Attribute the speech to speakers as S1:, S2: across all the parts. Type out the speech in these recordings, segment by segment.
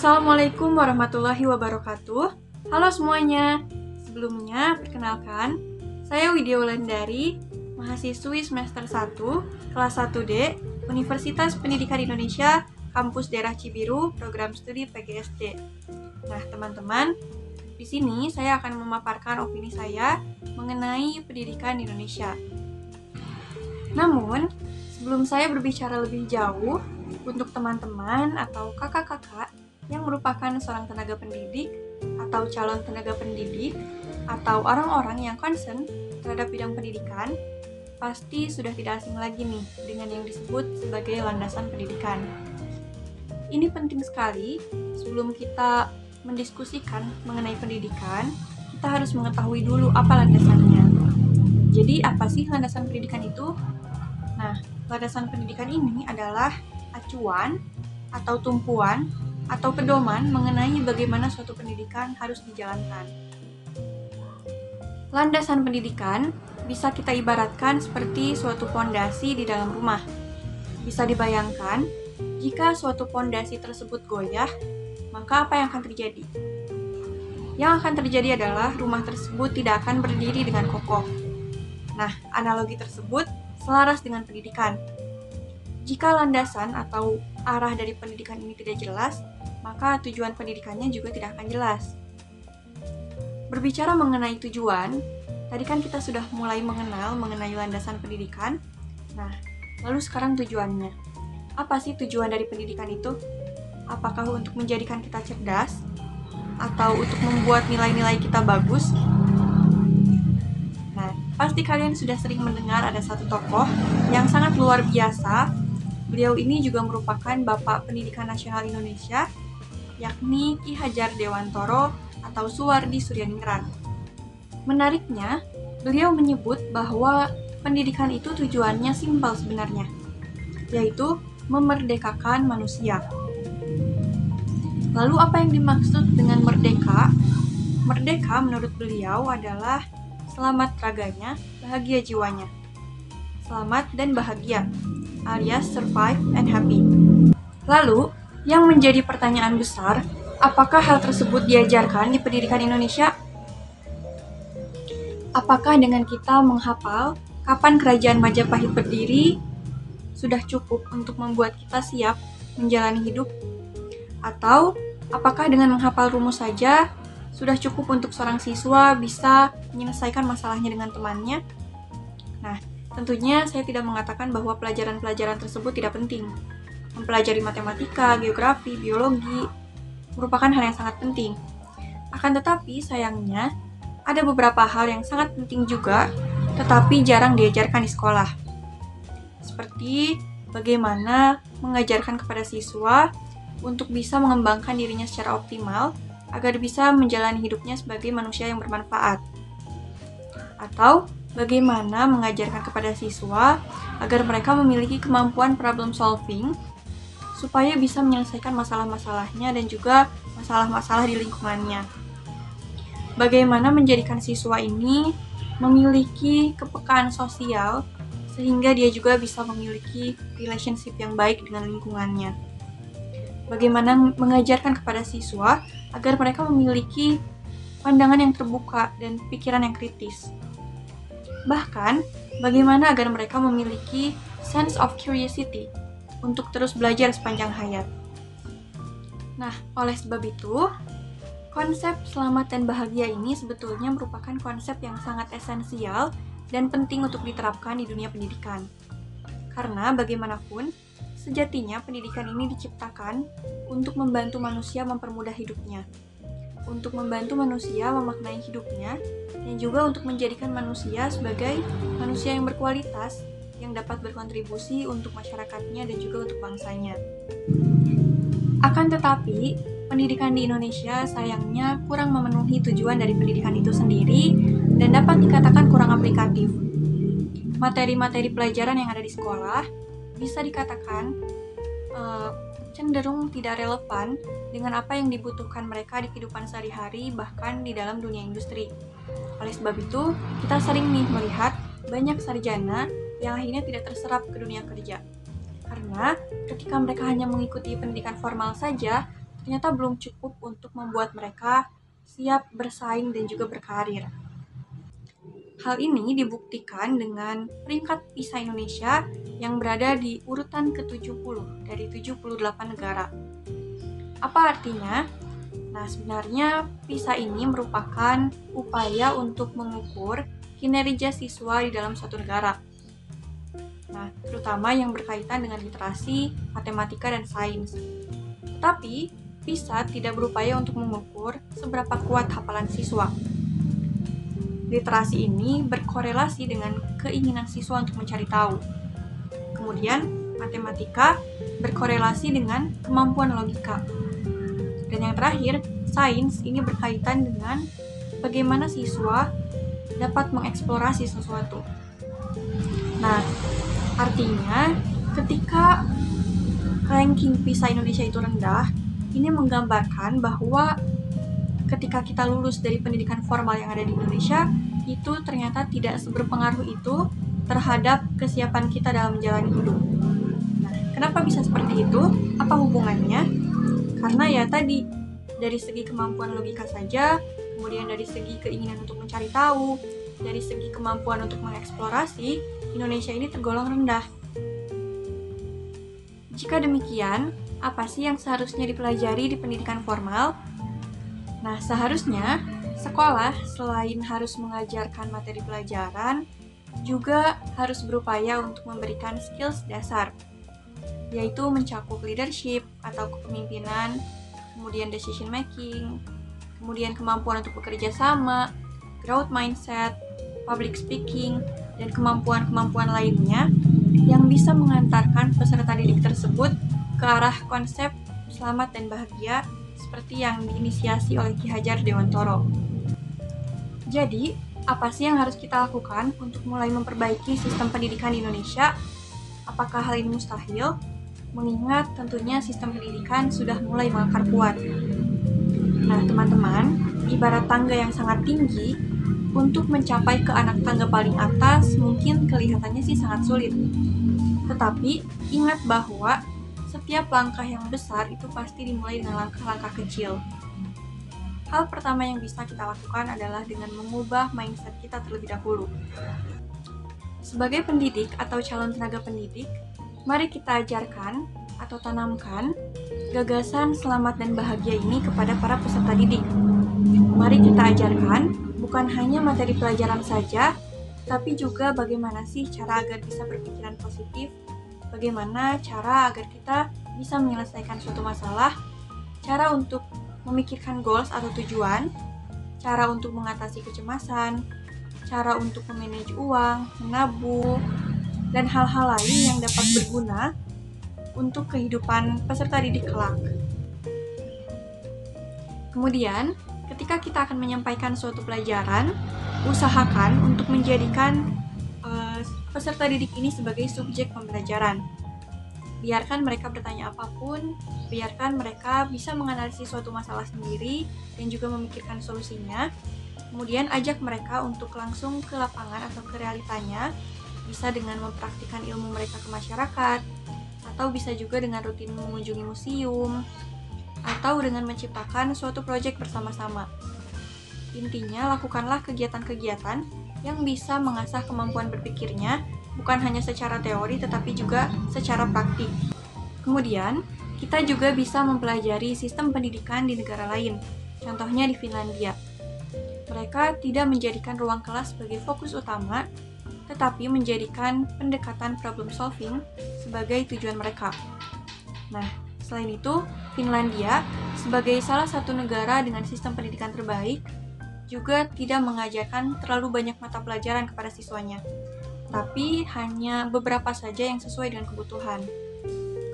S1: Assalamualaikum warahmatullahi wabarakatuh. Halo semuanya. Sebelumnya, perkenalkan, saya Widya Wulandari, mahasiswi semester 1, kelas 1D, Universitas Pendidikan Indonesia, Kampus Daerah Cibiru, Program Studi PGSD. Nah, teman-teman, di sini saya akan memaparkan opini saya mengenai pendidikan di Indonesia. Namun, sebelum saya berbicara lebih jauh, untuk teman-teman atau kakak-kakak yang merupakan seorang tenaga pendidik atau calon tenaga pendidik atau orang-orang yang concern terhadap bidang pendidikan, pasti sudah tidak asing lagi nih dengan yang disebut sebagai landasan pendidikan. Ini penting sekali, sebelum kita mendiskusikan mengenai pendidikan, kita harus mengetahui dulu apa landasannya. Jadi apa sih landasan pendidikan itu? Nah, landasan pendidikan ini adalah acuan atau tumpuan atau pedoman mengenai bagaimana suatu pendidikan harus dijalankan. Landasan pendidikan bisa kita ibaratkan seperti suatu pondasi di dalam rumah. Bisa dibayangkan, jika suatu pondasi tersebut goyah, maka apa yang akan terjadi? Yang akan terjadi adalah rumah tersebut tidak akan berdiri dengan kokoh. Nah, analogi tersebut selaras dengan pendidikan. Jika landasan atau arah dari pendidikan ini tidak jelas, maka tujuan pendidikannya juga tidak akan jelas. Berbicara mengenai tujuan, tadi kan kita sudah mulai mengenal mengenai landasan pendidikan. Nah, lalu sekarang tujuannya. Apa sih tujuan dari pendidikan itu? Apakah untuk menjadikan kita cerdas? Atau untuk membuat nilai-nilai kita bagus? Nah, pasti kalian sudah sering mendengar ada satu tokoh yang sangat luar biasa. Beliau ini juga merupakan Bapak Pendidikan Nasional Indonesia, yakni Ki Hajar Dewantoro atau Suwardi Suryaningrat. Menariknya, beliau menyebut bahwa pendidikan itu tujuannya simpel sebenarnya, yaitu memerdekakan manusia. Lalu apa yang dimaksud dengan merdeka? Merdeka menurut beliau adalah selamat raganya, bahagia jiwanya. Selamat dan bahagia, alias survive and happy. Lalu, yang menjadi pertanyaan besar, apakah hal tersebut diajarkan di pendidikan Indonesia? Apakah dengan kita menghafal kapan kerajaan Majapahit berdiri sudah cukup untuk membuat kita siap menjalani hidup? Atau apakah dengan menghafal rumus saja sudah cukup untuk seorang siswa bisa menyelesaikan masalahnya dengan temannya? Nah, tentunya saya tidak mengatakan bahwa pelajaran-pelajaran tersebut tidak penting. Mempelajari matematika, geografi, biologi merupakan hal yang sangat penting. Akan tetapi, sayangnya, ada beberapa hal yang sangat penting juga, tetapi jarang diajarkan di sekolah. Seperti bagaimana mengajarkan kepada siswa untuk bisa mengembangkan dirinya secara optimal agar bisa menjalani hidupnya sebagai manusia yang bermanfaat. Atau bagaimana mengajarkan kepada siswa agar mereka memiliki kemampuan problem solving supaya bisa menyelesaikan masalah-masalahnya dan juga masalah-masalah di lingkungannya. Bagaimana menjadikan siswa ini memiliki kepekaan sosial sehingga dia juga bisa memiliki relationship yang baik dengan lingkungannya. Bagaimana mengajarkan kepada siswa agar mereka memiliki pandangan yang terbuka dan pikiran yang kritis. Bahkan, bagaimana agar mereka memiliki sense of curiosity untuk terus belajar sepanjang hayat. Nah, oleh sebab itu, konsep selamat dan bahagia ini sebetulnya merupakan konsep yang sangat esensial dan penting untuk diterapkan di dunia pendidikan. Karena bagaimanapun, sejatinya pendidikan ini diciptakan untuk membantu manusia mempermudah hidupnya, untuk membantu manusia memaknai hidupnya, dan juga untuk menjadikan manusia sebagai manusia yang berkualitas, yang dapat berkontribusi untuk masyarakatnya dan juga untuk bangsanya. Akan tetapi, pendidikan di Indonesia sayangnya kurang memenuhi tujuan dari pendidikan itu sendiri dan dapat dikatakan kurang aplikatif. Materi-materi pelajaran yang ada di sekolah bisa dikatakan cenderung tidak relevan dengan apa yang dibutuhkan mereka di kehidupan sehari-hari, bahkan di dalam dunia industri. Oleh sebab itu, kita sering nih melihat banyak sarjana yang akhirnya tidak terserap ke dunia kerja. Karena ketika mereka hanya mengikuti pendidikan formal saja, ternyata belum cukup untuk membuat mereka siap bersaing dan juga berkarir. Hal ini dibuktikan dengan peringkat PISA Indonesia yang berada di urutan ke-70 dari 78 negara. Apa artinya? Nah, sebenarnya PISA ini merupakan upaya untuk mengukur kinerja siswa di dalam suatu negara. Nah, terutama yang berkaitan dengan literasi, matematika, dan sains. Tetapi, PISA tidak berupaya untuk mengukur seberapa kuat hafalan siswa. Literasi ini berkorelasi dengan keinginan siswa untuk mencari tahu. Kemudian, matematika berkorelasi dengan kemampuan logika. Dan yang terakhir, sains ini berkaitan dengan bagaimana siswa dapat mengeksplorasi sesuatu. Nah, artinya ketika ranking PISA Indonesia itu rendah, ini menggambarkan bahwa ketika kita lulus dari pendidikan formal yang ada di Indonesia, itu ternyata tidak berpengaruh itu terhadap kesiapan kita dalam menjalani hidup. Nah, kenapa bisa seperti itu? Apa hubungannya? Karena ya tadi, dari segi kemampuan logika saja, kemudian dari segi keinginan untuk mencari tahu, dari segi kemampuan untuk mengeksplorasi, Indonesia ini tergolong rendah. Jika demikian, apa sih yang seharusnya dipelajari di pendidikan formal? Nah, seharusnya sekolah selain harus mengajarkan materi pelajaran, juga harus berupaya untuk memberikan skills dasar, yaitu mencakup leadership atau kepemimpinan, kemudian decision making, kemudian kemampuan untuk bekerja sama, growth mindset, public speaking, dan kemampuan-kemampuan lainnya yang bisa mengantarkan peserta didik tersebut ke arah konsep selamat dan bahagia seperti yang diinisiasi oleh Ki Hajar Dewantoro. Jadi, apa sih yang harus kita lakukan untuk mulai memperbaiki sistem pendidikan di Indonesia? Apakah hal ini mustahil? Mengingat tentunya sistem pendidikan sudah mulai mengakar kuat. Nah, teman-teman, ibarat tangga yang sangat tinggi, untuk mencapai ke anak tangga paling atas mungkin kelihatannya sih sangat sulit. Tetapi, ingat bahwa setiap langkah yang besar itu pasti dimulai dengan langkah-langkah kecil. Hal pertama yang bisa kita lakukan adalah dengan mengubah mindset kita terlebih dahulu. Sebagai pendidik atau calon tenaga pendidik, mari kita ajarkan atau tanamkan gagasan selamat dan bahagia ini kepada para peserta didik. Mari kita ajarkan bukan hanya materi pelajaran saja, tapi juga bagaimana sih cara agar bisa berpikiran positif, bagaimana cara agar kita bisa menyelesaikan suatu masalah, cara untuk memikirkan goals atau tujuan, cara untuk mengatasi kecemasan, cara untuk memanage uang, menabung, dan hal-hal lain yang dapat berguna untuk kehidupan peserta didik kelak. Kemudian, ketika kita akan menyampaikan suatu pelajaran, usahakan untuk menjadikan peserta didik ini sebagai subjek pembelajaran. Biarkan mereka bertanya apapun, biarkan mereka bisa menganalisis suatu masalah sendiri dan juga memikirkan solusinya. Kemudian ajak mereka untuk langsung ke lapangan atau ke realitanya, bisa dengan mempraktikkan ilmu mereka ke masyarakat, atau bisa juga dengan rutin mengunjungi museum, atau dengan menciptakan suatu proyek bersama-sama. Intinya, lakukanlah kegiatan-kegiatan yang bisa mengasah kemampuan berpikirnya, bukan hanya secara teori tetapi juga secara praktik. Kemudian, kita juga bisa mempelajari sistem pendidikan di negara lain, contohnya di Finlandia. Mereka tidak menjadikan ruang kelas sebagai fokus utama, tetapi menjadikan pendekatan problem solving sebagai tujuan mereka. Nah, selain itu, Finlandia sebagai salah satu negara dengan sistem pendidikan terbaik juga tidak mengajarkan terlalu banyak mata pelajaran kepada siswanya, tapi hanya beberapa saja yang sesuai dengan kebutuhan.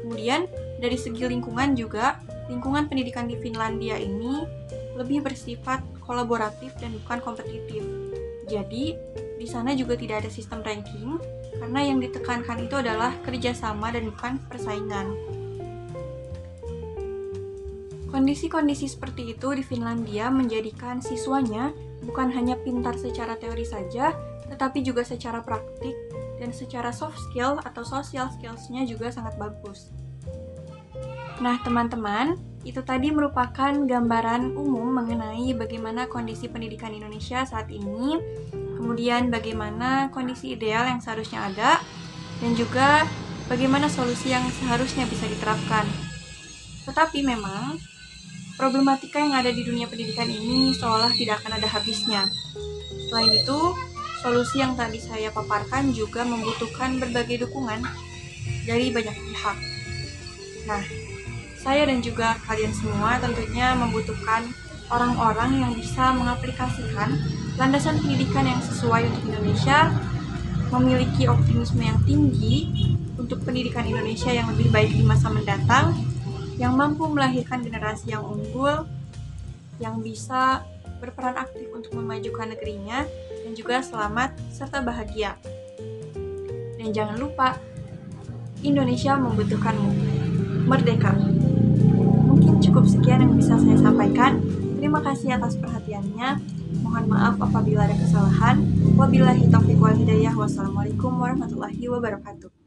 S1: Kemudian, dari segi lingkungan juga, lingkungan pendidikan di Finlandia ini lebih bersifat kolaboratif dan bukan kompetitif. Jadi, di sana juga tidak ada sistem ranking, karena yang ditekankan itu adalah kerjasama dan bukan persaingan. Kondisi-kondisi seperti itu di Finlandia menjadikan siswanya bukan hanya pintar secara teori saja, tetapi juga secara praktik dan secara soft skill atau social skills-nya juga sangat bagus. Nah, teman-teman, Itu tadi merupakan gambaran umum mengenai bagaimana kondisi pendidikan Indonesia saat ini, kemudian bagaimana kondisi ideal yang seharusnya ada, dan juga bagaimana solusi yang seharusnya bisa diterapkan. Tetapi memang, problematika yang ada di dunia pendidikan ini seolah tidak akan ada habisnya. Selain itu, solusi yang tadi saya paparkan juga membutuhkan berbagai dukungan dari banyak pihak. Nah, saya dan juga kalian semua tentunya membutuhkan orang-orang yang bisa mengaplikasikan landasan pendidikan yang sesuai untuk Indonesia, memiliki optimisme yang tinggi untuk pendidikan Indonesia yang lebih baik di masa mendatang, yang mampu melahirkan generasi yang unggul, yang bisa berperan aktif untuk memajukan negerinya, dan juga selamat serta bahagia. Dan jangan lupa, Indonesia membutuhkanmu. Merdeka! Mungkin cukup sekian yang bisa saya sampaikan. Terima kasih atas perhatiannya. Mohon maaf apabila ada kesalahan. Wabillahi taufiq wal hidayah. Wassalamualaikum warahmatullahi wabarakatuh.